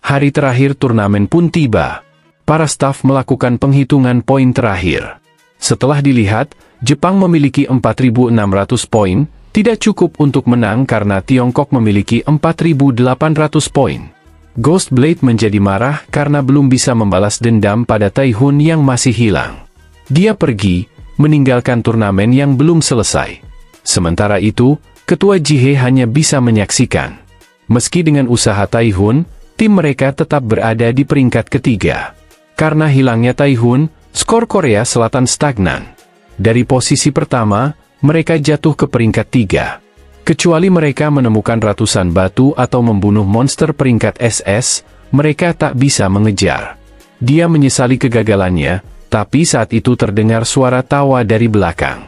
Hari terakhir turnamen pun tiba. Para staf melakukan penghitungan poin terakhir. Setelah dilihat, Jepang memiliki 4.600 poin, tidak cukup untuk menang karena Tiongkok memiliki 4.800 poin. Ghost Blade menjadi marah karena belum bisa membalas dendam pada Taihun yang masih hilang. Dia pergi, meninggalkan turnamen yang belum selesai. Sementara itu, Ketua Jihye hanya bisa menyaksikan. Meski dengan usaha Taihun, tim mereka tetap berada di peringkat ketiga. Karena hilangnya Taihun, skor Korea Selatan stagnan. Dari posisi pertama, mereka jatuh ke peringkat 3. Kecuali mereka menemukan ratusan batu atau membunuh monster peringkat SS, mereka tak bisa mengejar. Dia menyesali kegagalannya, tapi saat itu terdengar suara tawa dari belakang.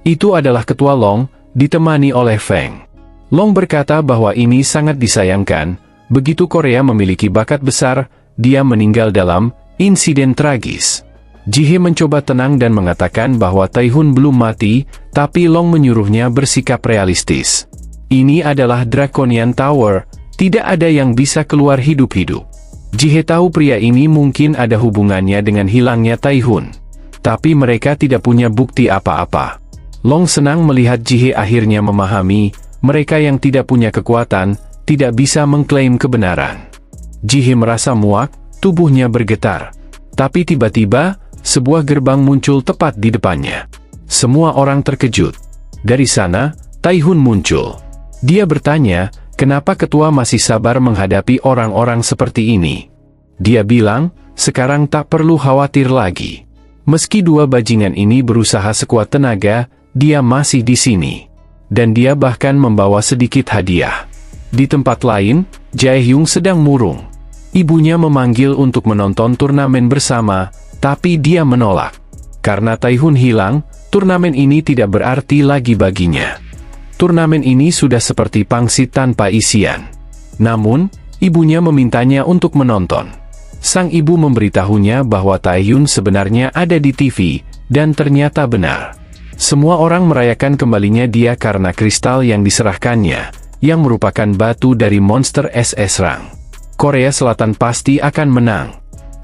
Itu adalah Ketua Long, ditemani oleh Feng. Long berkata bahwa ini sangat disayangkan, begitu Korea memiliki bakat besar, dia meninggal dalam insiden tragis. Jihye mencoba tenang dan mengatakan bahwa Taihun belum mati, tapi Long menyuruhnya bersikap realistis. Ini adalah Draconian Tower, tidak ada yang bisa keluar hidup-hidup. Jihye tahu pria ini mungkin ada hubungannya dengan hilangnya Taihun. Tapi mereka tidak punya bukti apa-apa. Long senang melihat Jihye akhirnya memahami, mereka yang tidak punya kekuatan, tidak bisa mengklaim kebenaran. Jihye merasa muak, tubuhnya bergetar. Tapi tiba-tiba, sebuah gerbang muncul tepat di depannya. Semua orang terkejut. Dari sana, Taihun muncul. Dia bertanya, kenapa ketua masih sabar menghadapi orang-orang seperti ini? Dia bilang, sekarang tak perlu khawatir lagi. Meski dua bajingan ini berusaha sekuat tenaga, dia masih di sini. Dan dia bahkan membawa sedikit hadiah. Di tempat lain, Jaehyung sedang murung. Ibunya memanggil untuk menonton turnamen bersama, tapi dia menolak. Karena Taihun hilang, turnamen ini tidak berarti lagi baginya. Turnamen ini sudah seperti pangsit tanpa isian. Namun, ibunya memintanya untuk menonton. Sang ibu memberitahunya bahwa Taihun sebenarnya ada di TV, dan ternyata benar. Semua orang merayakan kembalinya dia karena kristal yang diserahkannya, yang merupakan batu dari monster SS Rang. Korea Selatan pasti akan menang.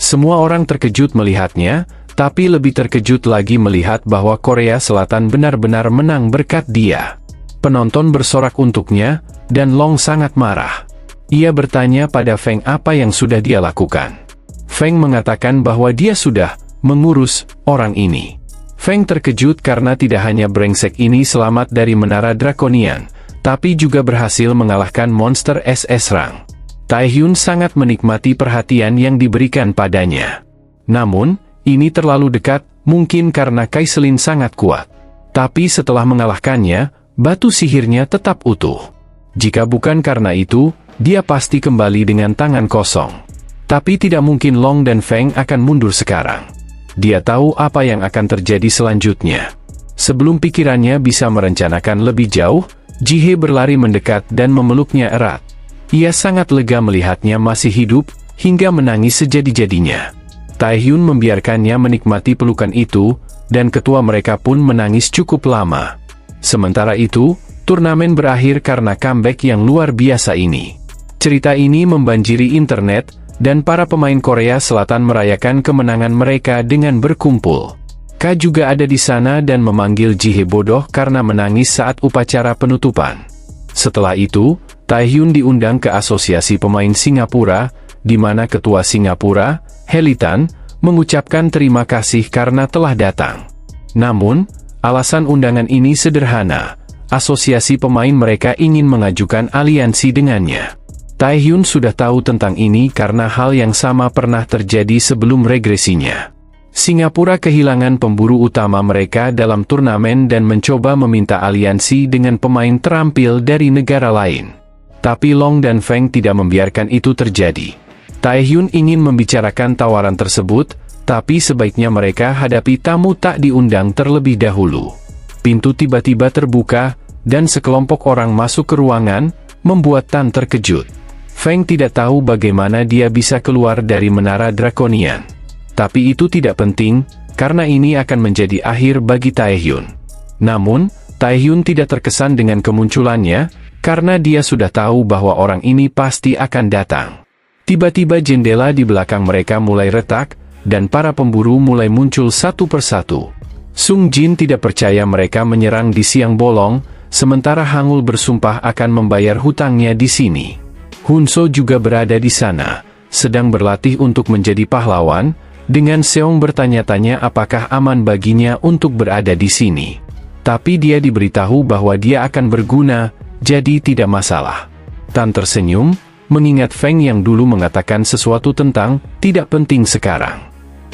Semua orang terkejut melihatnya, tapi lebih terkejut lagi melihat bahwa Korea Selatan benar-benar menang berkat dia. Penonton bersorak untuknya, dan Long sangat marah. Ia bertanya pada Feng apa yang sudah dia lakukan. Feng mengatakan bahwa dia sudah mengurus orang ini. Feng terkejut karena tidak hanya brengsek ini selamat dari menara Draconian, tapi juga berhasil mengalahkan monster SS Rang. Taehyun sangat menikmati perhatian yang diberikan padanya. Namun, ini terlalu dekat, mungkin karena Kaiselin sangat kuat. Tapi setelah mengalahkannya, batu sihirnya tetap utuh. Jika bukan karena itu, dia pasti kembali dengan tangan kosong. Tapi tidak mungkin Long dan Feng akan mundur sekarang. Dia tahu apa yang akan terjadi selanjutnya. Sebelum pikirannya bisa merencanakan lebih jauh, Jihye berlari mendekat dan memeluknya erat. Ia sangat lega melihatnya masih hidup, hingga menangis sejadi-jadinya. Taehyun membiarkannya menikmati pelukan itu, dan ketua mereka pun menangis cukup lama. Sementara itu, turnamen berakhir karena comeback yang luar biasa ini. Cerita ini membanjiri internet, dan para pemain Korea Selatan merayakan kemenangan mereka dengan berkumpul. Ka juga ada di sana dan memanggil Jihye bodoh karena menangis saat upacara penutupan. Setelah itu, Taehyun diundang ke Asosiasi Pemain Singapura, di mana Ketua Singapura, Helitan, mengucapkan terima kasih karena telah datang. Namun, alasan undangan ini sederhana. Asosiasi pemain mereka ingin mengajukan aliansi dengannya. Taehyun sudah tahu tentang ini karena hal yang sama pernah terjadi sebelum regresinya. Singapura kehilangan pemburu utama mereka dalam turnamen dan mencoba meminta aliansi dengan pemain terampil dari negara lain. Tapi Long dan Feng tidak membiarkan itu terjadi. Taehyun ingin membicarakan tawaran tersebut, tapi sebaiknya mereka hadapi tamu tak diundang terlebih dahulu. Pintu tiba-tiba terbuka, dan sekelompok orang masuk ke ruangan, membuat Tan terkejut. Feng tidak tahu bagaimana dia bisa keluar dari menara Draconian. Tapi itu tidak penting, karena ini akan menjadi akhir bagi Taehyun. Namun, Taehyun tidak terkesan dengan kemunculannya, karena dia sudah tahu bahwa orang ini pasti akan datang. Tiba-tiba jendela di belakang mereka mulai retak, dan para pemburu mulai muncul satu persatu. Sung Jin tidak percaya mereka menyerang di siang bolong, sementara Hangul bersumpah akan membayar hutangnya di sini. Hunso juga berada di sana, sedang berlatih untuk menjadi pahlawan, dengan Seong bertanya-tanya apakah aman baginya untuk berada di sini. Tapi dia diberitahu bahwa dia akan berguna, jadi tidak masalah. Tan tersenyum, mengingat Feng yang dulu mengatakan sesuatu tentang tidak penting sekarang.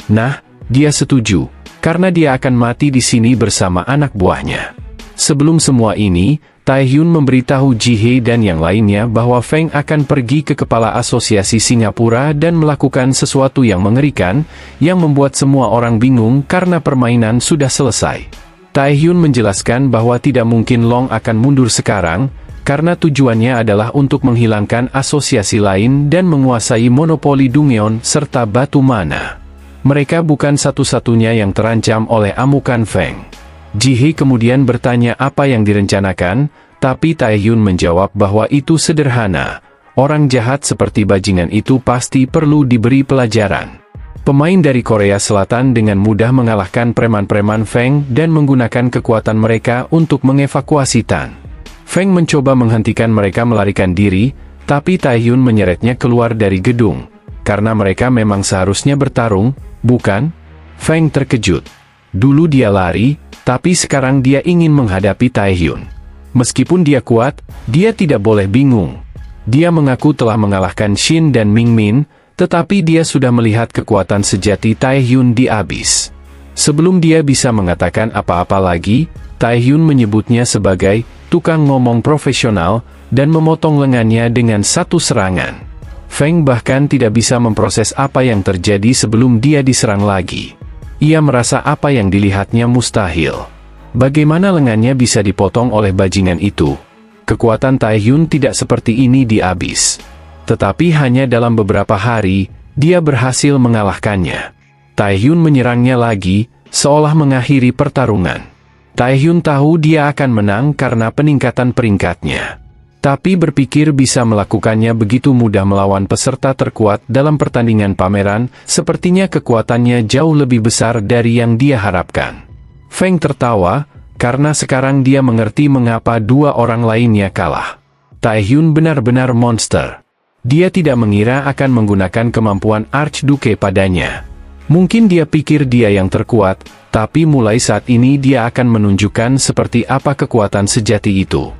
Nah, dia setuju, karena dia akan mati di sini bersama anak buahnya. Sebelum semua ini, Taehyun memberitahu Ji Hye dan yang lainnya bahwa Feng akan pergi ke kepala asosiasi Singapura dan melakukan sesuatu yang mengerikan, yang membuat semua orang bingung karena permainan sudah selesai. Taehyun menjelaskan bahwa tidak mungkin Long akan mundur sekarang, karena tujuannya adalah untuk menghilangkan asosiasi lain dan menguasai monopoli Dungyeon serta batu mana. Mereka bukan satu-satunya yang terancam oleh amukan Feng. Ji Hye kemudian bertanya apa yang direncanakan, tapi Taehyun menjawab bahwa itu sederhana. Orang jahat seperti bajingan itu pasti perlu diberi pelajaran. Pemain dari Korea Selatan dengan mudah mengalahkan preman-preman Feng dan menggunakan kekuatan mereka untuk mengevakuasi Tan. Feng mencoba menghentikan mereka melarikan diri, tapi Taehyun menyeretnya keluar dari gedung. Karena mereka memang seharusnya bertarung, bukan? Feng terkejut. Dulu dia lari, tapi sekarang dia ingin menghadapi Taehyun. Meskipun dia kuat, dia tidak boleh bingung. Dia mengaku telah mengalahkan Shin dan Ming Min, tetapi dia sudah melihat kekuatan sejati Taehyun di abis. Sebelum dia bisa mengatakan apa-apa lagi, Taehyun menyebutnya sebagai tukang ngomong profesional, dan memotong lengannya dengan satu serangan. Feng bahkan tidak bisa memproses apa yang terjadi sebelum dia diserang lagi. Ia merasa apa yang dilihatnya mustahil. Bagaimana lengannya bisa dipotong oleh bajingan itu? Kekuatan Taehyun tidak seperti ini di abis. Tetapi hanya dalam beberapa hari, dia berhasil mengalahkannya. Taehyun menyerangnya lagi, seolah mengakhiri pertarungan. Taehyun tahu dia akan menang karena peningkatan peringkatnya. Tapi berpikir bisa melakukannya begitu mudah melawan peserta terkuat dalam pertandingan pameran, sepertinya kekuatannya jauh lebih besar dari yang dia harapkan. Feng tertawa, karena sekarang dia mengerti mengapa dua orang lainnya kalah. Taehyun benar-benar monster. Dia tidak mengira akan menggunakan kemampuan Archduke padanya. Mungkin dia pikir dia yang terkuat, tapi mulai saat ini dia akan menunjukkan seperti apa kekuatan sejati itu.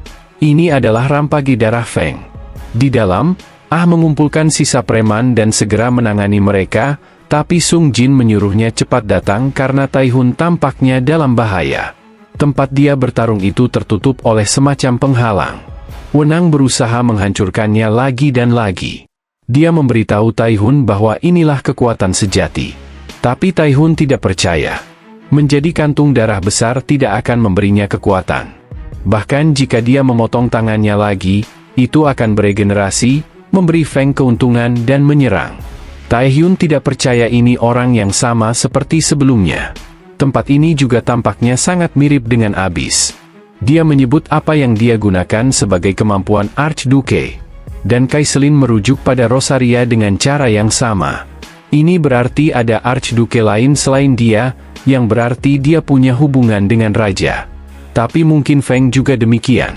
Ini adalah rampage darah Feng. Di dalam, mengumpulkan sisa preman dan segera menangani mereka, tapi Sung Jin menyuruhnya cepat datang karena Taehyun tampaknya dalam bahaya. Tempat dia bertarung itu tertutup oleh semacam penghalang. Wenang berusaha menghancurkannya lagi dan lagi. Dia memberitahu Taehyun bahwa inilah kekuatan sejati. Tapi Taehyun tidak percaya. Menjadi kantung darah besar tidak akan memberinya kekuatan. Bahkan jika dia memotong tangannya lagi, itu akan beregenerasi, memberi Feng keuntungan dan menyerang. Taehyun tidak percaya ini orang yang sama seperti sebelumnya. Tempat ini juga tampaknya sangat mirip dengan abis. Dia menyebut apa yang dia gunakan sebagai kemampuan Archduke. Dan Kaiselin merujuk pada Rosaria dengan cara yang sama. Ini berarti ada Archduke lain selain dia, yang berarti dia punya hubungan dengan raja. Tapi mungkin Feng juga demikian.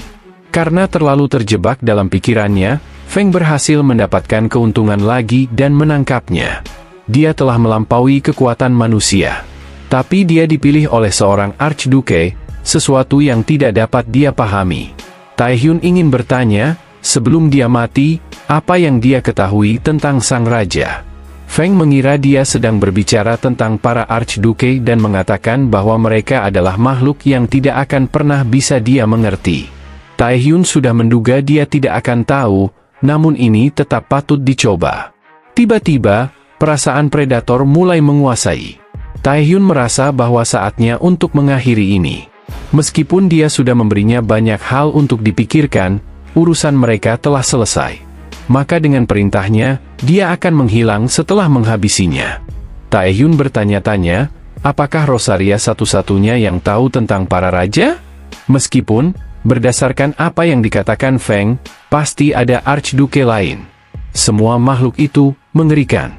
Karena terlalu terjebak dalam pikirannya, Feng berhasil mendapatkan keuntungan lagi dan menangkapnya. Dia telah melampaui kekuatan manusia. Tapi dia dipilih oleh seorang Archduke, sesuatu yang tidak dapat dia pahami. Taehyun ingin bertanya, sebelum dia mati, apa yang dia ketahui tentang sang raja. Feng mengira dia sedang berbicara tentang para Archduke dan mengatakan bahwa mereka adalah makhluk yang tidak akan pernah bisa dia mengerti. Taehyun sudah menduga dia tidak akan tahu, namun ini tetap patut dicoba. Tiba-tiba, perasaan predator mulai menguasai. Taehyun merasa bahwa saatnya untuk mengakhiri ini. Meskipun dia sudah memberinya banyak hal untuk dipikirkan, urusan mereka telah selesai. Maka dengan perintahnya, dia akan menghilang setelah menghabisinya. Taehyun bertanya-tanya, apakah Rosaria satu-satunya yang tahu tentang para raja? Meskipun, berdasarkan apa yang dikatakan Feng, pasti ada Archduke lain. Semua makhluk itu mengerikan.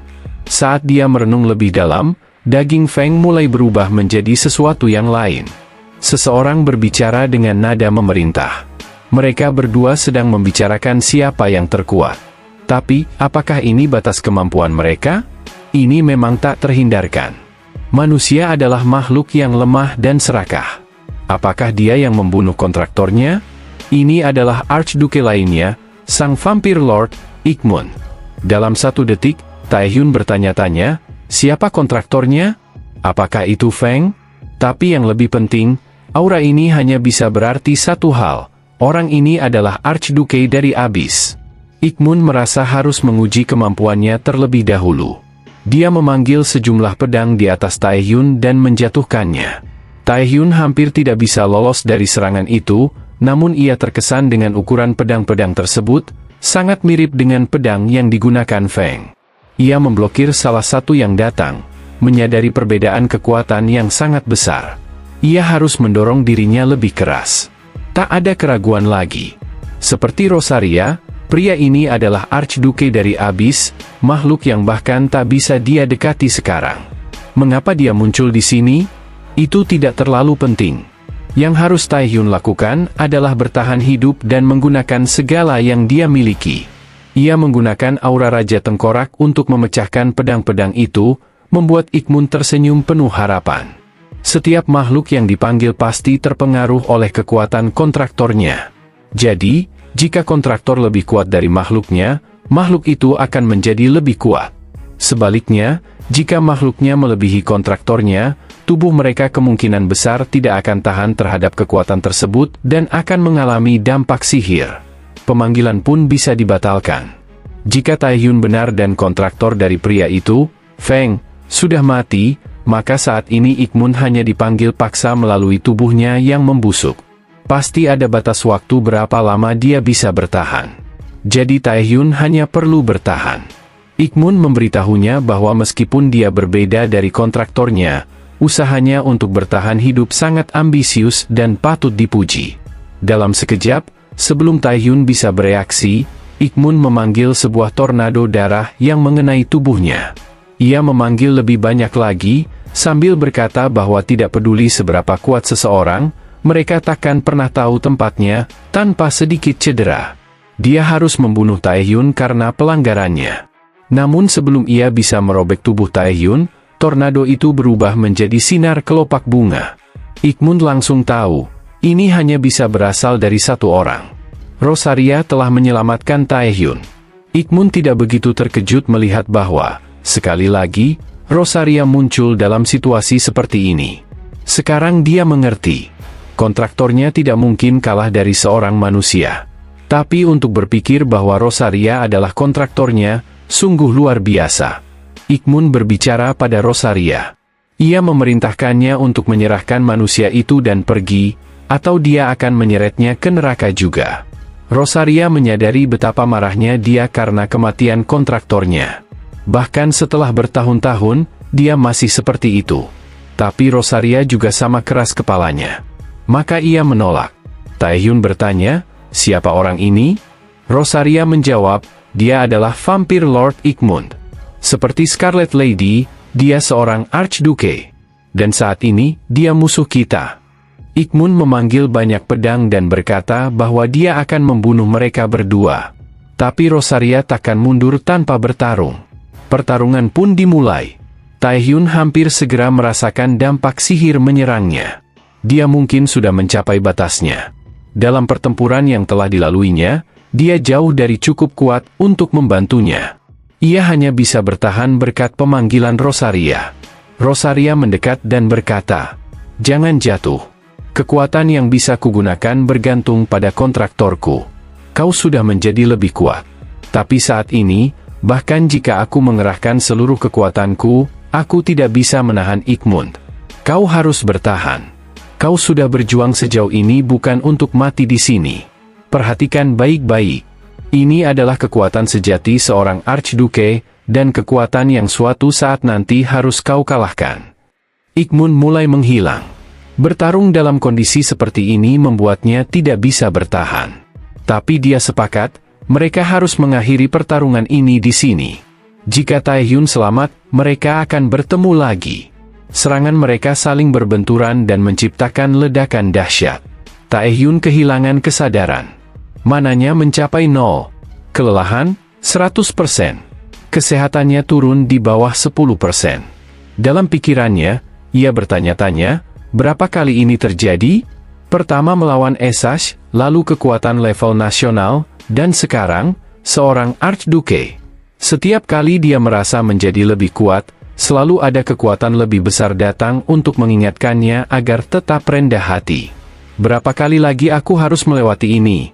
Saat dia merenung lebih dalam, daging Feng mulai berubah menjadi sesuatu yang lain. Seseorang berbicara dengan nada memerintah. Mereka berdua sedang membicarakan siapa yang terkuat. Tapi, apakah ini batas kemampuan mereka? Ini memang tak terhindarkan. Manusia adalah makhluk yang lemah dan serakah. Apakah dia yang membunuh kontraktornya? Ini adalah Archduke lainnya, sang vampir Lord Ikmun. Dalam 1 detik, Taehyun bertanya-tanya, siapa kontraktornya? Apakah itu Feng? Tapi yang lebih penting, aura ini hanya bisa berarti satu hal. Orang ini adalah Archduke dari Abyss. Ikmun merasa harus menguji kemampuannya terlebih dahulu. Dia memanggil sejumlah pedang di atas Taehyun dan menjatuhkannya. Taehyun hampir tidak bisa lolos dari serangan itu, namun ia terkesan dengan ukuran pedang-pedang tersebut, sangat mirip dengan pedang yang digunakan Feng. Ia memblokir salah satu yang datang, menyadari perbedaan kekuatan yang sangat besar. Ia harus mendorong dirinya lebih keras. Tak ada keraguan lagi. Seperti Rosaria, pria ini adalah Archduke dari Abyss, makhluk yang bahkan tak bisa dia dekati sekarang. Mengapa dia muncul di sini? Itu tidak terlalu penting. Yang harus Taehyun lakukan adalah bertahan hidup dan menggunakan segala yang dia miliki. Ia menggunakan aura Raja Tengkorak untuk memecahkan pedang-pedang itu, membuat Ikmun tersenyum penuh harapan. Setiap makhluk yang dipanggil pasti terpengaruh oleh kekuatan kontraktornya. Jadi, jika kontraktor lebih kuat dari makhluknya, makhluk itu akan menjadi lebih kuat. Sebaliknya, jika makhluknya melebihi kontraktornya, tubuh mereka kemungkinan besar tidak akan tahan terhadap kekuatan tersebut dan akan mengalami dampak sihir. Pemanggilan pun bisa dibatalkan. Jika Taehyun benar dan kontraktor dari pria itu, Feng, sudah mati, maka saat ini Ikmun hanya dipanggil paksa melalui tubuhnya yang membusuk. Pasti ada batas waktu berapa lama dia bisa bertahan. Jadi Taehyun hanya perlu bertahan. Ikmun memberitahunya bahwa meskipun dia berbeda dari kontraktornya, usahanya untuk bertahan hidup sangat ambisius dan patut dipuji. Dalam sekejap, sebelum Taehyun bisa bereaksi, Ikmun memanggil sebuah tornado darah yang mengenai tubuhnya. Ia memanggil lebih banyak lagi, sambil berkata bahwa tidak peduli seberapa kuat seseorang, mereka takkan pernah tahu tempatnya, tanpa sedikit cedera. Dia harus membunuh Taehyun karena pelanggarannya. Namun sebelum ia bisa merobek tubuh Taehyun, tornado itu berubah menjadi sinar kelopak bunga. Ikmun langsung tahu, ini hanya bisa berasal dari satu orang. Rosaria telah menyelamatkan Taehyun. Ikmun tidak begitu terkejut melihat bahwa, sekali lagi, Rosaria muncul dalam situasi seperti ini. Sekarang dia mengerti. Kontraktornya tidak mungkin kalah dari seorang manusia. Tapi untuk berpikir bahwa Rosaria adalah kontraktornya, sungguh luar biasa. Ikmun berbicara pada Rosaria. Ia memerintahkannya untuk menyerahkan manusia itu dan pergi, atau dia akan menyeretnya ke neraka juga. Rosaria menyadari betapa marahnya dia karena kematian kontraktornya. Bahkan setelah bertahun-tahun, dia masih seperti itu. Tapi Rosaria juga sama keras kepalanya. Maka ia menolak. Taehyun bertanya, siapa orang ini? Rosaria menjawab, dia adalah vampir Lord Ikmun. Seperti Scarlet Lady, dia seorang Archduke. Dan saat ini, dia musuh kita. Ikmun memanggil banyak pedang dan berkata bahwa dia akan membunuh mereka berdua. Tapi Rosaria takkan mundur tanpa bertarung. Pertarungan pun dimulai. Taehyun hampir segera merasakan dampak sihir menyerangnya. Dia mungkin sudah mencapai batasnya. Dalam pertempuran yang telah dilaluinya, dia jauh dari cukup kuat untuk membantunya. Ia hanya bisa bertahan berkat pemanggilan Rosaria. Rosaria mendekat dan berkata, jangan jatuh. Kekuatan yang bisa kugunakan bergantung pada kontraktorku. Kau sudah menjadi lebih kuat. Tapi saat ini, bahkan jika aku mengerahkan seluruh kekuatanku, aku tidak bisa menahan Ikmun. Kau harus bertahan. Kau sudah berjuang sejauh ini bukan untuk mati di sini. Perhatikan baik-baik. Ini adalah kekuatan sejati seorang Archduke, dan kekuatan yang suatu saat nanti harus kau kalahkan. Ikmun mulai menghilang. Bertarung dalam kondisi seperti ini membuatnya tidak bisa bertahan. Tapi dia sepakat, Mereka harus mengakhiri pertarungan ini di sini. Jika Taehyun selamat, mereka akan bertemu lagi. Serangan mereka saling berbenturan dan menciptakan ledakan dahsyat. Taehyun kehilangan kesadaran. Mananya mencapai 0. Kelelahan, 100%. Kesehatannya turun di bawah 10%. Dalam pikirannya, ia bertanya-tanya, berapa kali ini terjadi? Pertama melawan Esash, lalu kekuatan level nasional, dan sekarang, seorang Archduke. Setiap kali dia merasa menjadi lebih kuat, selalu ada kekuatan lebih besar datang untuk mengingatkannya agar tetap rendah hati. Berapa kali lagi aku harus melewati ini?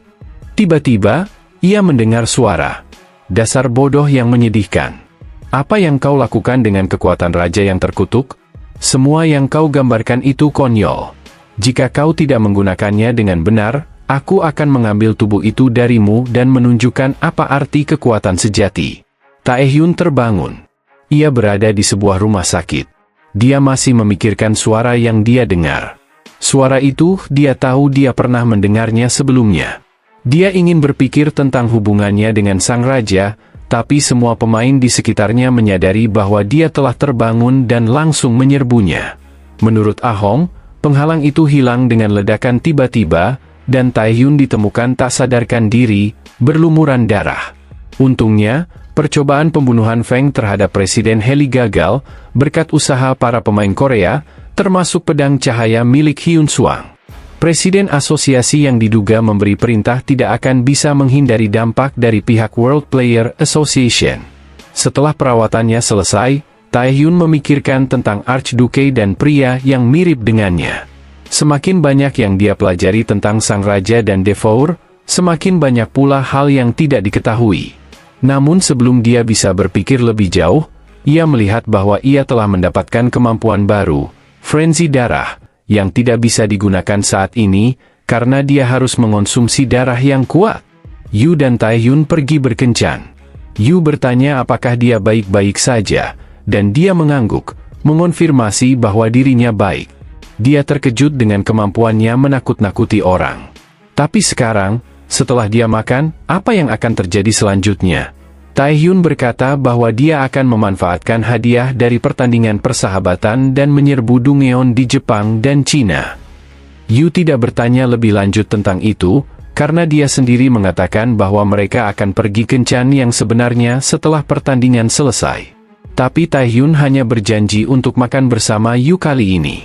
Tiba-tiba, ia mendengar suara. Dasar bodoh yang menyedihkan. Apa yang kau lakukan dengan kekuatan raja yang terkutuk? Semua yang kau gambarkan itu konyol. Jika kau tidak menggunakannya dengan benar, aku akan mengambil tubuh itu darimu dan menunjukkan apa arti kekuatan sejati. Taehyun terbangun. Ia berada di sebuah rumah sakit. Dia masih memikirkan suara yang dia dengar. Suara itu, dia tahu dia pernah mendengarnya sebelumnya. Dia ingin berpikir tentang hubungannya dengan sang raja, tapi semua pemain di sekitarnya menyadari bahwa dia telah terbangun dan langsung menyerbunya. Menurut Ahong, penghalang itu hilang dengan ledakan tiba-tiba, dan Taehyun ditemukan tak sadarkan diri, berlumuran darah. Untungnya, percobaan pembunuhan Feng terhadap Presiden Heli gagal, berkat usaha para pemain Korea, termasuk pedang cahaya milik Hyun Swang. Presiden asosiasi yang diduga memberi perintah tidak akan bisa menghindari dampak dari pihak World Player Association. Setelah perawatannya selesai, Taehyun memikirkan tentang Archduke dan pria yang mirip dengannya. Semakin banyak yang dia pelajari tentang sang raja dan Devour, semakin banyak pula hal yang tidak diketahui. Namun sebelum dia bisa berpikir lebih jauh, ia melihat bahwa ia telah mendapatkan kemampuan baru, frenzy darah, yang tidak bisa digunakan saat ini, karena dia harus mengonsumsi darah yang kuat. Yu dan Taehyun pergi berkencan. Yu bertanya apakah dia baik-baik saja, dan dia mengangguk, mengonfirmasi bahwa dirinya baik. Dia terkejut dengan kemampuannya menakut-nakuti orang. Tapi sekarang, setelah dia makan, apa yang akan terjadi selanjutnya? Taehyun berkata bahwa dia akan memanfaatkan hadiah dari pertandingan persahabatan dan menyerbu Dungeon di Jepang dan Cina. Yu tidak bertanya lebih lanjut tentang itu, karena dia sendiri mengatakan bahwa mereka akan pergi kencan yang sebenarnya setelah pertandingan selesai. Tapi Taehyun hanya berjanji untuk makan bersama Yu kali ini.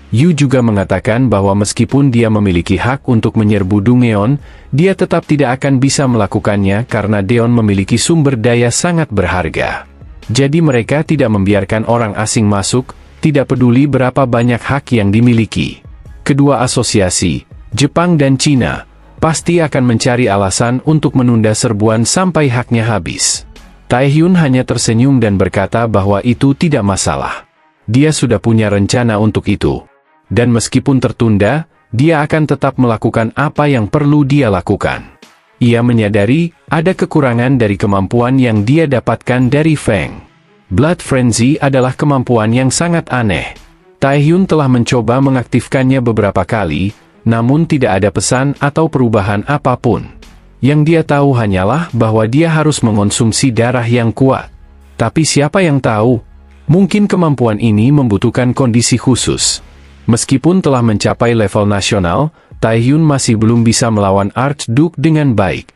Yu juga mengatakan bahwa meskipun dia memiliki hak untuk menyerbu Dungeon, dia tetap tidak akan bisa melakukannya karena Deon memiliki sumber daya sangat berharga. Jadi mereka tidak membiarkan orang asing masuk, tidak peduli berapa banyak hak yang dimiliki. Kedua asosiasi, Jepang dan Cina, pasti akan mencari alasan untuk menunda serbuan sampai haknya habis. Taehyun hanya tersenyum dan berkata bahwa itu tidak masalah. Dia sudah punya rencana untuk itu. Dan meskipun tertunda, dia akan tetap melakukan apa yang perlu dia lakukan. Ia menyadari, ada kekurangan dari kemampuan yang dia dapatkan dari Feng. Blood Frenzy adalah kemampuan yang sangat aneh. Taehyun telah mencoba mengaktifkannya beberapa kali, namun tidak ada pesan atau perubahan apapun. Yang dia tahu hanyalah bahwa dia harus mengonsumsi darah yang kuat. Tapi siapa yang tahu? Mungkin kemampuan ini membutuhkan kondisi khusus. Meskipun telah mencapai level nasional, Taehyun masih belum bisa melawan Archduke dengan baik.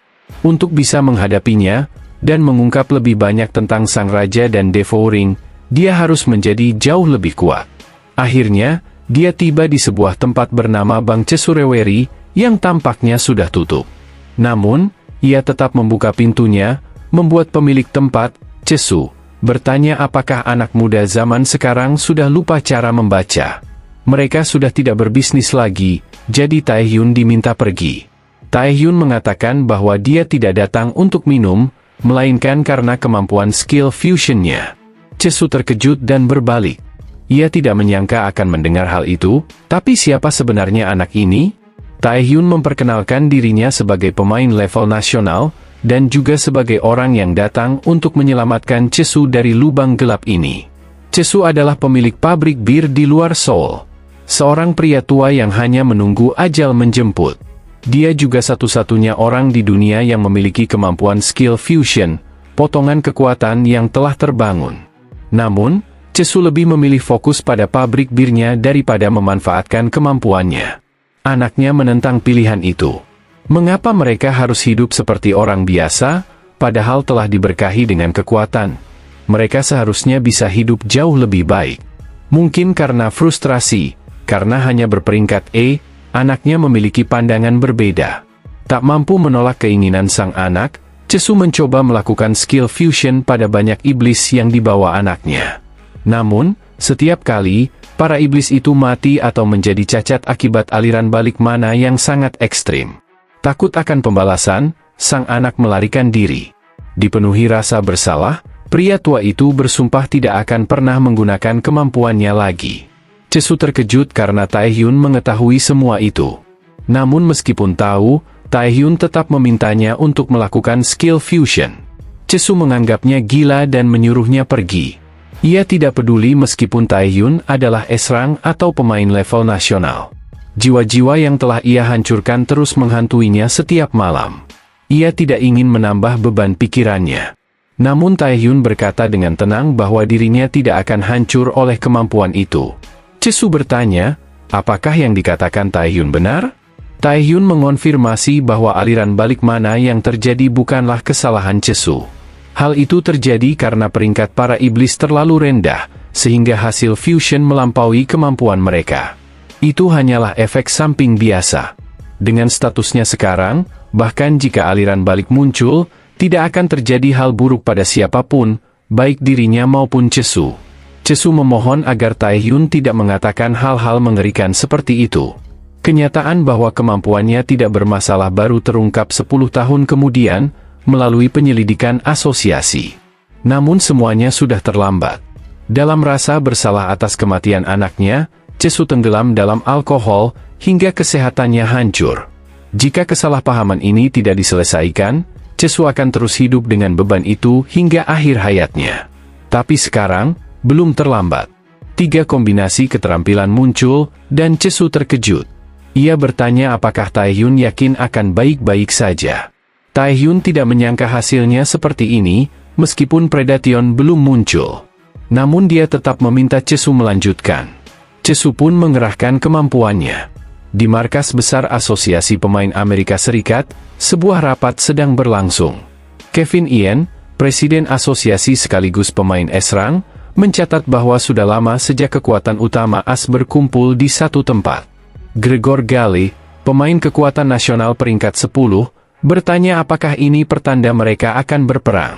Untuk bisa menghadapinya, dan mengungkap lebih banyak tentang sang raja dan Devouring, dia harus menjadi jauh lebih kuat. Akhirnya, dia tiba di sebuah tempat bernama Bang Cesureweri, yang tampaknya sudah tutup. Namun, ia tetap membuka pintunya, membuat pemilik tempat, Cesu, bertanya apakah anak muda zaman sekarang sudah lupa cara membaca. Mereka sudah tidak berbisnis lagi, jadi Taehyun diminta pergi. Taehyun mengatakan bahwa dia tidak datang untuk minum, melainkan karena kemampuan skill fusionnya. Cesu terkejut dan berbalik. Ia tidak menyangka akan mendengar hal itu, tapi siapa sebenarnya anak ini? Taehyun memperkenalkan dirinya sebagai pemain level nasional, dan juga sebagai orang yang datang untuk menyelamatkan Cesu dari lubang gelap ini. Cesu adalah pemilik pabrik bir di luar Seoul. Seorang pria tua yang hanya menunggu ajal menjemput. dia juga satu-satunya orang di dunia yang memiliki kemampuan skill fusion, potongan kekuatan yang telah terbangun. Namun, Chesu lebih memilih fokus pada pabrik birnya daripada memanfaatkan kemampuannya. Anaknya menentang pilihan itu. Mengapa mereka harus hidup seperti orang biasa, padahal telah diberkahi dengan kekuatan? Mereka seharusnya bisa hidup jauh lebih baik. Mungkin karena frustrasi, karena hanya berperingkat E, anaknya memiliki pandangan berbeda. Tak mampu menolak keinginan sang anak, Chesu mencoba melakukan skill fusion pada banyak iblis yang dibawa anaknya. Namun, setiap kali, para iblis itu mati atau menjadi cacat akibat aliran balik mana yang sangat ekstrim. Takut akan pembalasan, sang anak melarikan diri. Dipenuhi rasa bersalah, pria tua itu bersumpah tidak akan pernah menggunakan kemampuannya lagi. Chesu terkejut karena Taehyun mengetahui semua itu. Namun meskipun tahu, Taehyun tetap memintanya untuk melakukan skill fusion. Chesu menganggapnya gila dan menyuruhnya pergi. Ia tidak peduli meskipun Taehyun adalah S-rank atau pemain level nasional. Jiwa-jiwa yang telah ia hancurkan terus menghantuinya setiap malam. Ia tidak ingin menambah beban pikirannya. Namun Taehyun berkata dengan tenang bahwa dirinya tidak akan hancur oleh kemampuan itu. Chesu bertanya, apakah yang dikatakan Taehyun benar? Taehyun mengonfirmasi bahwa aliran balik mana yang terjadi bukanlah kesalahan Chesu. Hal itu terjadi karena peringkat para iblis terlalu rendah, sehingga hasil fusion melampaui kemampuan mereka. Itu hanyalah efek samping biasa. Dengan statusnya sekarang, bahkan jika aliran balik muncul, tidak akan terjadi hal buruk pada siapapun, baik dirinya maupun Chesu. Chesu memohon agar Taehyun tidak mengatakan hal-hal mengerikan seperti itu. Kenyataan bahwa kemampuannya tidak bermasalah baru terungkap 10 tahun kemudian, melalui penyelidikan asosiasi. Namun semuanya sudah terlambat. Dalam rasa bersalah atas kematian anaknya, Chesu tenggelam dalam alkohol, hingga kesehatannya hancur. Jika kesalahpahaman ini tidak diselesaikan, Chesu akan terus hidup dengan beban itu hingga akhir hayatnya. Tapi sekarang, belum terlambat. 3 kombinasi keterampilan muncul, dan Chesu terkejut. Ia bertanya apakah Taehyun yakin akan baik-baik saja. Taehyun tidak menyangka hasilnya seperti ini, meskipun Predation belum muncul. Namun dia tetap meminta Chesu melanjutkan. Chesu pun mengerahkan kemampuannya. Di markas besar Asosiasi Pemain Amerika Serikat, sebuah rapat sedang berlangsung. Kevin Ien, Presiden Asosiasi sekaligus pemain S-rank, mencatat bahwa sudah lama sejak kekuatan utama AS berkumpul di satu tempat. Gregor Gale, pemain kekuatan nasional peringkat 10, bertanya apakah ini pertanda mereka akan berperang.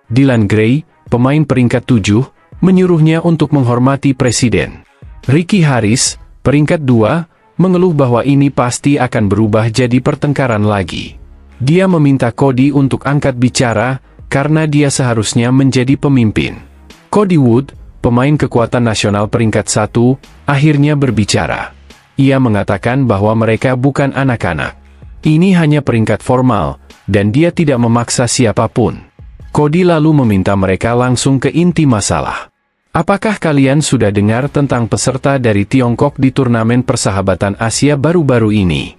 Dylan Gray, pemain peringkat 7, menyuruhnya untuk menghormati presiden. Ricky Harris, peringkat 2, mengeluh bahwa ini pasti akan berubah jadi pertengkaran lagi. Dia meminta Cody untuk angkat bicara, karena dia seharusnya menjadi pemimpin. Cody Wood, pemain kekuatan nasional peringkat 1, akhirnya berbicara. Ia mengatakan bahwa mereka bukan anak-anak. Ini hanya peringkat formal, dan dia tidak memaksa siapapun. Cody lalu meminta mereka langsung ke inti masalah. Apakah kalian sudah dengar tentang peserta dari Tiongkok di turnamen persahabatan Asia baru-baru ini?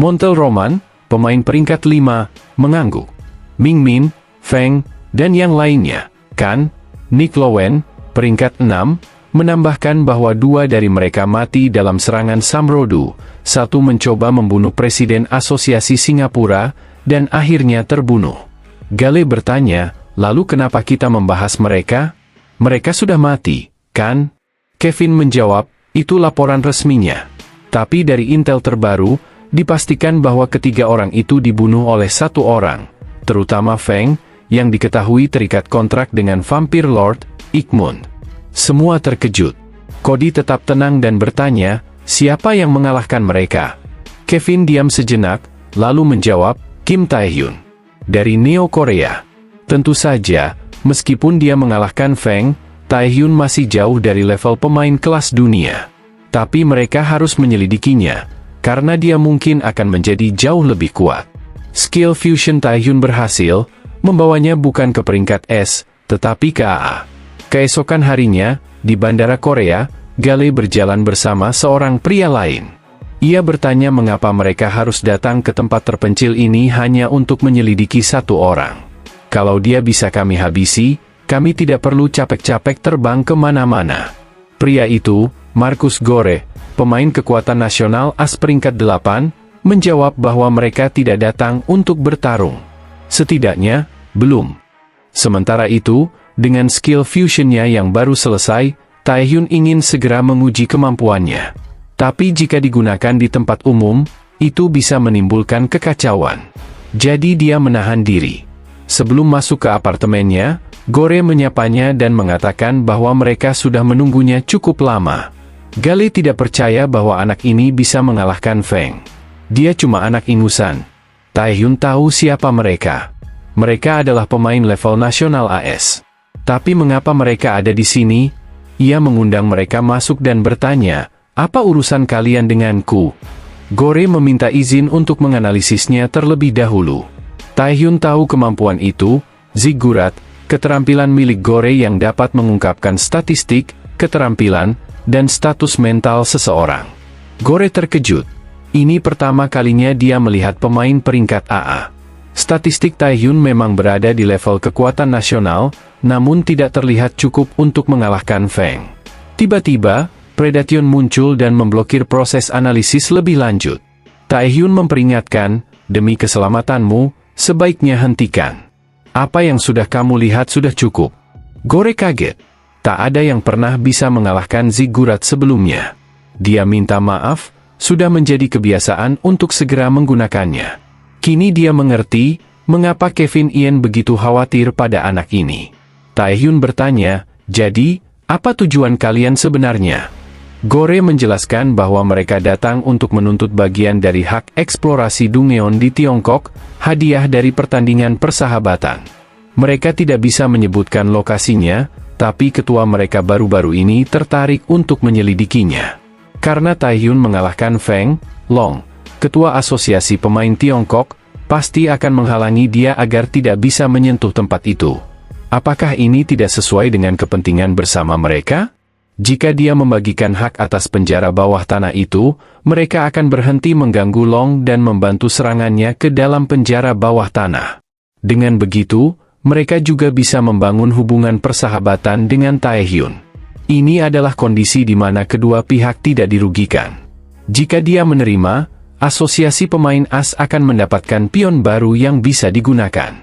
Montel Roman, pemain peringkat 5, mengangguk. Ming Min, Feng, dan yang lainnya, kan? Nick Lowen, peringkat 6, menambahkan bahwa 2 dari mereka mati dalam serangan Samrodu, 1 mencoba membunuh Presiden Asosiasi Singapura, dan akhirnya terbunuh. Gale bertanya, lalu kenapa kita membahas mereka? Mereka sudah mati, kan? Kevin menjawab, itu laporan resminya. Tapi dari intel terbaru, dipastikan bahwa ketiga orang itu dibunuh oleh 1 orang, terutama Feng, yang diketahui terikat kontrak dengan Vampire Lord, Ikmund. Semua terkejut. Cody tetap tenang dan bertanya, siapa yang mengalahkan mereka? Kevin diam sejenak, lalu menjawab, Kim Taehyun. Dari Neo Korea. Tentu saja, meskipun dia mengalahkan Feng, Taehyun masih jauh dari level pemain kelas dunia. Tapi mereka harus menyelidikinya, karena dia mungkin akan menjadi jauh lebih kuat. Skill fusion Taehyun berhasil, membawanya bukan ke peringkat S, tetapi ke AA. Keesokan harinya, di Bandara Korea, Gale berjalan bersama seorang pria lain. Ia bertanya mengapa mereka harus datang ke tempat terpencil ini hanya untuk menyelidiki satu orang. Kalau dia bisa kami habisi, kami tidak perlu capek-capek terbang kemana-mana. Pria itu, Marcus Gore, pemain kekuatan nasional AS peringkat 8, menjawab bahwa mereka tidak datang untuk bertarung. Setidaknya, belum. Sementara itu, dengan skill fusionnya yang baru selesai, Taehyun ingin segera menguji kemampuannya. Tapi jika digunakan di tempat umum, itu bisa menimbulkan kekacauan. Jadi dia menahan diri. Sebelum masuk ke apartemennya, Gore menyapanya dan mengatakan bahwa mereka sudah menunggunya cukup lama. Gale tidak percaya bahwa anak ini bisa mengalahkan Feng. Dia cuma anak ingusan. Taehyun tahu siapa mereka. Mereka adalah pemain level nasional AS. Tapi mengapa mereka ada di sini? Ia mengundang mereka masuk dan bertanya, "Apa urusan kalian denganku?" Gore meminta izin untuk menganalisisnya terlebih dahulu. Taehyun tahu kemampuan itu, Ziggurat, keterampilan milik Gore yang dapat mengungkapkan statistik, keterampilan, dan status mental seseorang. Gore terkejut. Ini pertama kalinya dia melihat pemain peringkat AA. Statistik Taehyun memang berada di level kekuatan nasional, namun tidak terlihat cukup untuk mengalahkan Feng. Tiba-tiba, Predation muncul dan memblokir proses analisis lebih lanjut. Taehyun memperingatkan, "Demi keselamatanmu, sebaiknya hentikan. Apa yang sudah kamu lihat sudah cukup." Gore kaget. Tak ada yang pernah bisa mengalahkan Ziggurat sebelumnya. Dia minta maaf, sudah menjadi kebiasaan untuk segera menggunakannya. Kini dia mengerti, mengapa Kevin Ian begitu khawatir pada anak ini. Taehyun bertanya, "Jadi, apa tujuan kalian sebenarnya?" Gore menjelaskan bahwa mereka datang untuk menuntut bagian dari hak eksplorasi Dungeon di Tiongkok, hadiah dari pertandingan persahabatan. Mereka tidak bisa menyebutkan lokasinya, tapi ketua mereka baru-baru ini tertarik untuk menyelidikinya. Karena Taehyun mengalahkan Feng Long, ketua asosiasi pemain Tiongkok, pasti akan menghalangi dia agar tidak bisa menyentuh tempat itu. Apakah ini tidak sesuai dengan kepentingan bersama mereka? Jika dia membagikan hak atas penjara bawah tanah itu, mereka akan berhenti mengganggu Long dan membantu serangannya ke dalam penjara bawah tanah. Dengan begitu, mereka juga bisa membangun hubungan persahabatan dengan Taehyun. Ini adalah kondisi di mana kedua pihak tidak dirugikan. Jika dia menerima, asosiasi pemain AS akan mendapatkan pion baru yang bisa digunakan.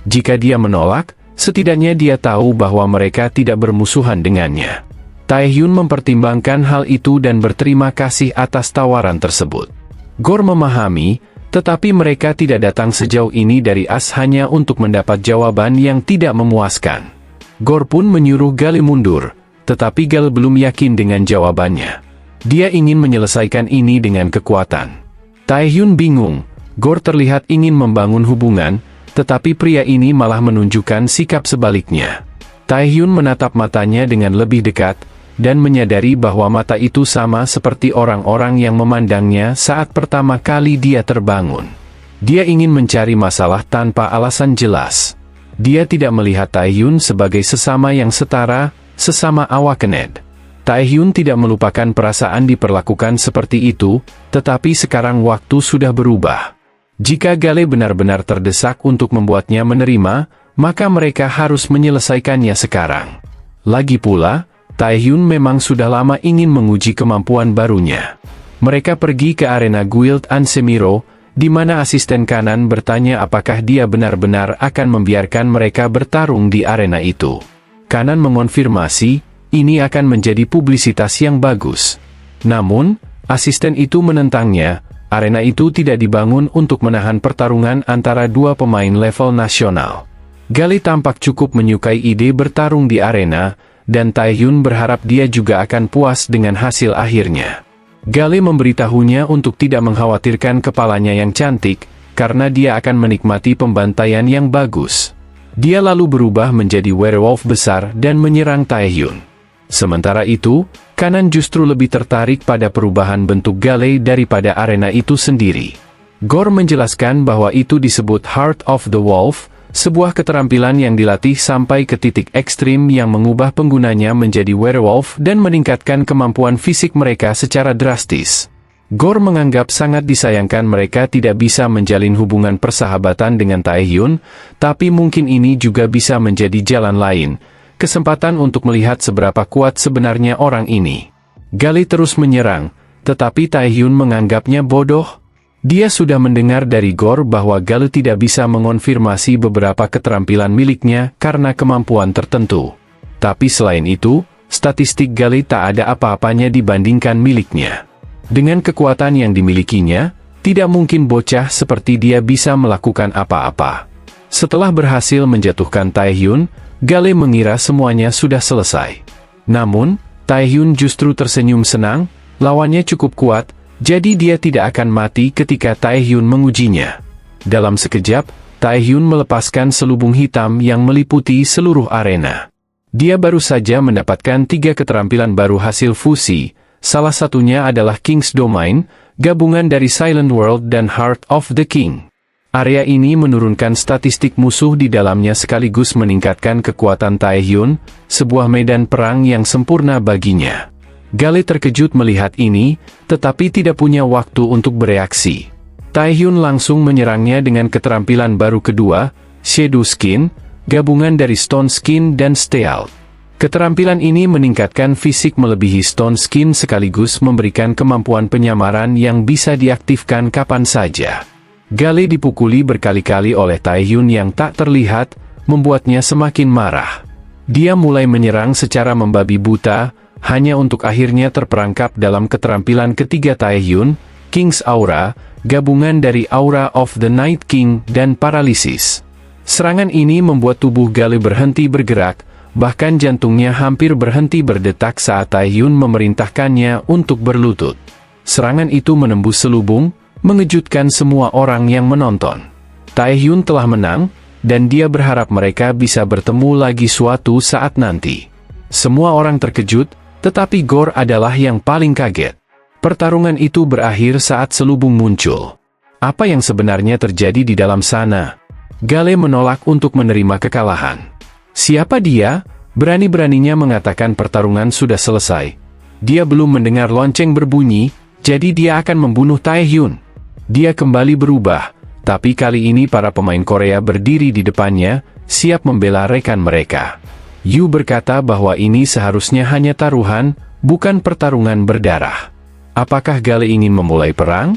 Jika dia menolak, setidaknya dia tahu bahwa mereka tidak bermusuhan dengannya. Taehyun mempertimbangkan hal itu dan berterima kasih atas tawaran tersebut. Gore memahami, tetapi mereka tidak datang sejauh ini dari AS hanya untuk mendapat jawaban yang tidak memuaskan. Gore pun menyuruh Gale mundur, tetapi Gale belum yakin dengan jawabannya. Dia ingin menyelesaikan ini dengan kekuatan. Taehyun bingung. Gore terlihat ingin membangun hubungan, tetapi pria ini malah menunjukkan sikap sebaliknya. Taehyun menatap matanya dengan lebih dekat, dan menyadari bahwa mata itu sama seperti orang-orang yang memandangnya saat pertama kali dia terbangun. Dia ingin mencari masalah tanpa alasan jelas. Dia tidak melihat Taehyun sebagai sesama yang setara, sesama Awakened. Taehyun tidak melupakan perasaan diperlakukan seperti itu, tetapi sekarang waktu sudah berubah. Jika Gale benar-benar terdesak untuk membuatnya menerima, maka mereka harus menyelesaikannya sekarang. Lagi pula, Taehyun memang sudah lama ingin menguji kemampuan barunya. Mereka pergi ke arena Guild Ansemiro, di mana asisten kanan bertanya apakah dia benar-benar akan membiarkan mereka bertarung di arena itu. Kanan mengonfirmasi, ini akan menjadi publisitas yang bagus. Namun, asisten itu menentangnya, arena itu tidak dibangun untuk menahan pertarungan antara dua pemain level nasional. Gale tampak cukup menyukai ide bertarung di arena, dan Taehyun berharap dia juga akan puas dengan hasil akhirnya. Gale memberitahunya untuk tidak mengkhawatirkan kepalanya yang cantik, karena dia akan menikmati pembantaian yang bagus. Dia lalu berubah menjadi werewolf besar dan menyerang Taehyun. Sementara itu, kanan justru lebih tertarik pada perubahan bentuk Gale daripada arena itu sendiri. Gore menjelaskan bahwa itu disebut Heart of the Wolf, sebuah keterampilan yang dilatih sampai ke titik ekstrim yang mengubah penggunanya menjadi werewolf dan meningkatkan kemampuan fisik mereka secara drastis. Gore menganggap sangat disayangkan mereka tidak bisa menjalin hubungan persahabatan dengan Taehyun, tapi mungkin ini juga bisa menjadi jalan lain, kesempatan untuk melihat seberapa kuat sebenarnya orang ini. Gale terus menyerang, tetapi Taehyun menganggapnya bodoh. Dia sudah mendengar dari Gore bahwa Gale tidak bisa mengonfirmasi beberapa keterampilan miliknya karena kemampuan tertentu. Tapi selain itu, statistik Gale tak ada apa-apanya dibandingkan miliknya. Dengan kekuatan yang dimilikinya, tidak mungkin bocah seperti dia bisa melakukan apa-apa. Setelah berhasil menjatuhkan Taehyun, Gale mengira semuanya sudah selesai. Namun, Taehyun justru tersenyum senang, lawannya cukup kuat, jadi dia tidak akan mati ketika Taehyun mengujinya. Dalam sekejap, Taehyun melepaskan selubung hitam yang meliputi seluruh arena. Dia baru saja mendapatkan 3 keterampilan baru hasil fusi. Salah satunya adalah King's Domain, gabungan dari Silent World dan Heart of the King. Area ini menurunkan statistik musuh di dalamnya sekaligus meningkatkan kekuatan Taehyun, sebuah medan perang yang sempurna baginya. Gale terkejut melihat ini, tetapi tidak punya waktu untuk bereaksi. Taehyun langsung menyerangnya dengan keterampilan baru kedua, Shadow Skin, gabungan dari Stone Skin dan Stealth. Keterampilan ini meningkatkan fisik melebihi Stone Skin sekaligus memberikan kemampuan penyamaran yang bisa diaktifkan kapan saja. Gale dipukuli berkali-kali oleh Taehyun yang tak terlihat, membuatnya semakin marah. Dia mulai menyerang secara membabi buta, hanya untuk akhirnya terperangkap dalam keterampilan ketiga Taehyun, King's Aura, gabungan dari Aura of the Night King dan Paralysis. Serangan ini membuat tubuh Gale berhenti bergerak, bahkan jantungnya hampir berhenti berdetak saat Taehyun memerintahkannya untuk berlutut. Serangan itu menembus selubung, mengejutkan semua orang yang menonton. Taehyun telah menang, dan dia berharap mereka bisa bertemu lagi suatu saat nanti. Semua orang terkejut, tetapi Gore adalah yang paling kaget. Pertarungan itu berakhir saat selubung muncul. Apa yang sebenarnya terjadi di dalam sana? Gale menolak untuk menerima kekalahan. Siapa dia? Berani-beraninya mengatakan pertarungan sudah selesai. Dia belum mendengar lonceng berbunyi, jadi dia akan membunuh Taehyun. Dia kembali berubah, tapi kali ini para pemain Korea berdiri di depannya, siap membela rekan mereka. Yu berkata bahwa ini seharusnya hanya taruhan, bukan pertarungan berdarah. Apakah Gale ingin memulai perang?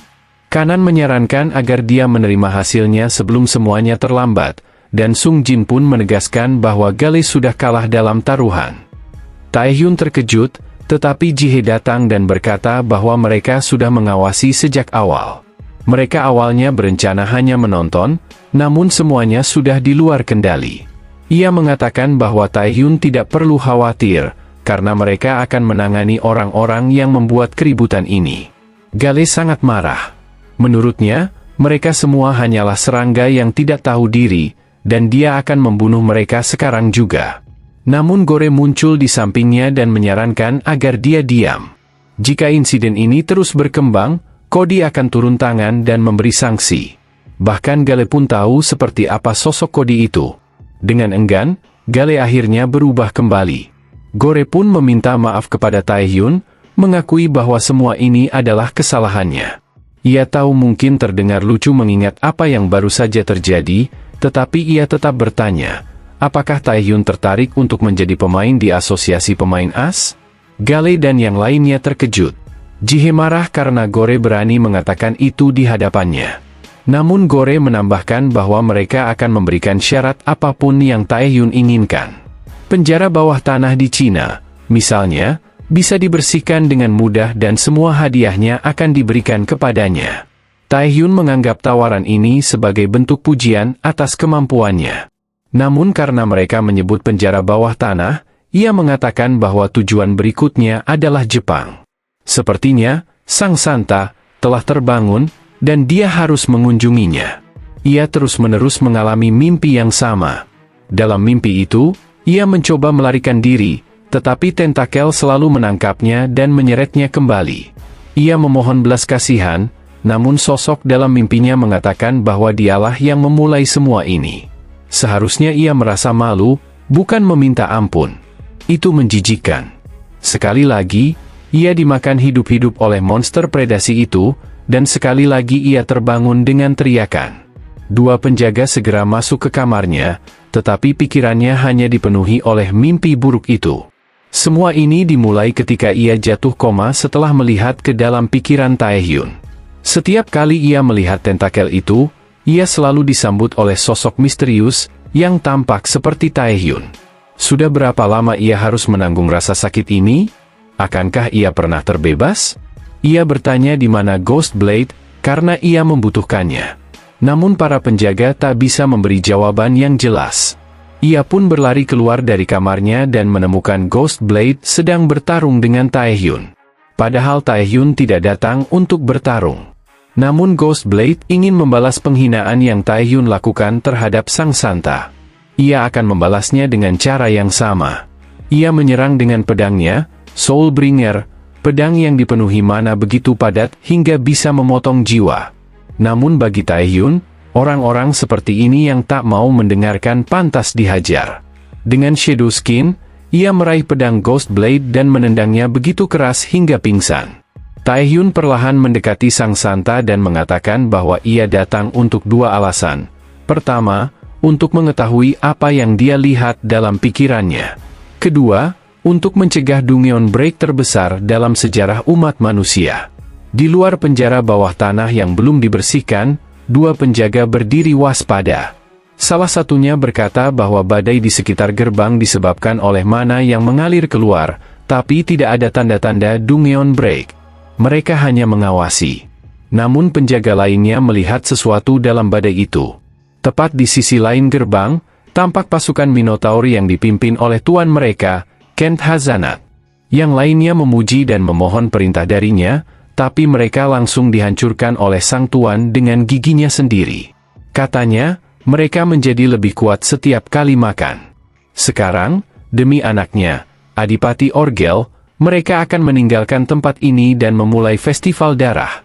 Kanan menyarankan agar dia menerima hasilnya sebelum semuanya terlambat, dan Sung Jin pun menegaskan bahwa Gale sudah kalah dalam taruhan. Taehyun terkejut, tetapi Jihe datang dan berkata bahwa mereka sudah mengawasi sejak awal. Mereka awalnya berencana hanya menonton, namun semuanya sudah di luar kendali. Ia mengatakan bahwa Taehyun tidak perlu khawatir, karena mereka akan menangani orang-orang yang membuat keributan ini. Gale sangat marah. Menurutnya, mereka semua hanyalah serangga yang tidak tahu diri, dan dia akan membunuh mereka sekarang juga. Namun Gore muncul di sampingnya dan menyarankan agar dia diam. Jika insiden ini terus berkembang, Cody akan turun tangan dan memberi sanksi. Bahkan Gale pun tahu seperti apa sosok Cody itu. Dengan enggan, Gale akhirnya berubah kembali. Gore pun meminta maaf kepada Taehyun, mengakui bahwa semua ini adalah kesalahannya. Ia tahu mungkin terdengar lucu mengingat apa yang baru saja terjadi, tetapi ia tetap bertanya, apakah Taehyun tertarik untuk menjadi pemain di asosiasi pemain as? Gale dan yang lainnya terkejut. Jihe marah karena Gore berani mengatakan itu di hadapannya. Namun Gore menambahkan bahwa mereka akan memberikan syarat apapun yang Taehyun inginkan. Penjara bawah tanah di Cina, misalnya, bisa dibersihkan dengan mudah dan semua hadiahnya akan diberikan kepadanya. Taehyun menganggap tawaran ini sebagai bentuk pujian atas kemampuannya. Namun karena mereka menyebut penjara bawah tanah, ia mengatakan bahwa tujuan berikutnya adalah Jepang. Sepertinya, Sang Santa telah terbangun, dan dia harus mengunjunginya. Ia terus-menerus mengalami mimpi yang sama. Dalam mimpi itu, ia mencoba melarikan diri, tetapi tentakel selalu menangkapnya dan menyeretnya kembali. Ia memohon belas kasihan, namun sosok dalam mimpinya mengatakan bahwa dialah yang memulai semua ini. Seharusnya ia merasa malu, bukan meminta ampun. Itu menjijikkan. Sekali lagi, Ia dimakan hidup-hidup oleh monster predasi itu, dan sekali lagi ia terbangun dengan teriakan. Dua penjaga segera masuk ke kamarnya, tetapi pikirannya hanya dipenuhi oleh mimpi buruk itu. Semua ini dimulai ketika ia jatuh koma setelah melihat ke dalam pikiran Taehyun. Setiap kali ia melihat tentakel itu, ia selalu disambut oleh sosok misterius yang tampak seperti Taehyun. Sudah berapa lama ia harus menanggung rasa sakit ini? Akankah ia pernah terbebas? Ia bertanya di mana Ghost Blade, karena ia membutuhkannya. Namun para penjaga tak bisa memberi jawaban yang jelas. Ia pun berlari keluar dari kamarnya dan menemukan Ghost Blade sedang bertarung dengan Taehyun. Padahal Taehyun tidak datang untuk bertarung. Namun Ghost Blade ingin membalas penghinaan yang Taehyun lakukan terhadap Sang Santa. Ia akan membalasnya dengan cara yang sama. Ia menyerang dengan pedangnya, Soulbringer, pedang yang dipenuhi mana begitu padat hingga bisa memotong jiwa. Namun bagi Taehyun, orang-orang seperti ini yang tak mau mendengarkan pantas dihajar. Dengan Shadow Skin, ia meraih pedang Ghost Blade dan menendangnya begitu keras hingga pingsan. Taehyun perlahan mendekati Sang Santa dan mengatakan bahwa ia datang untuk dua alasan. Pertama, untuk mengetahui apa yang dia lihat dalam pikirannya. Kedua, untuk mencegah Dungeon Break terbesar dalam sejarah umat manusia. Di luar penjara bawah tanah yang belum dibersihkan, dua penjaga berdiri waspada. Salah satunya berkata bahwa badai di sekitar gerbang disebabkan oleh mana yang mengalir keluar, tapi tidak ada tanda-tanda Dungeon Break. Mereka hanya mengawasi. Namun penjaga lainnya melihat sesuatu dalam badai itu. Tepat di sisi lain gerbang, tampak pasukan Minotaur yang dipimpin oleh tuan mereka, Kent Hazanat. Yang lainnya memuji dan memohon perintah darinya, tapi mereka langsung dihancurkan oleh sang tuan dengan giginya sendiri. Katanya, mereka menjadi lebih kuat setiap kali makan. Sekarang, demi anaknya, Adipati Orgel, mereka akan meninggalkan tempat ini dan memulai festival darah.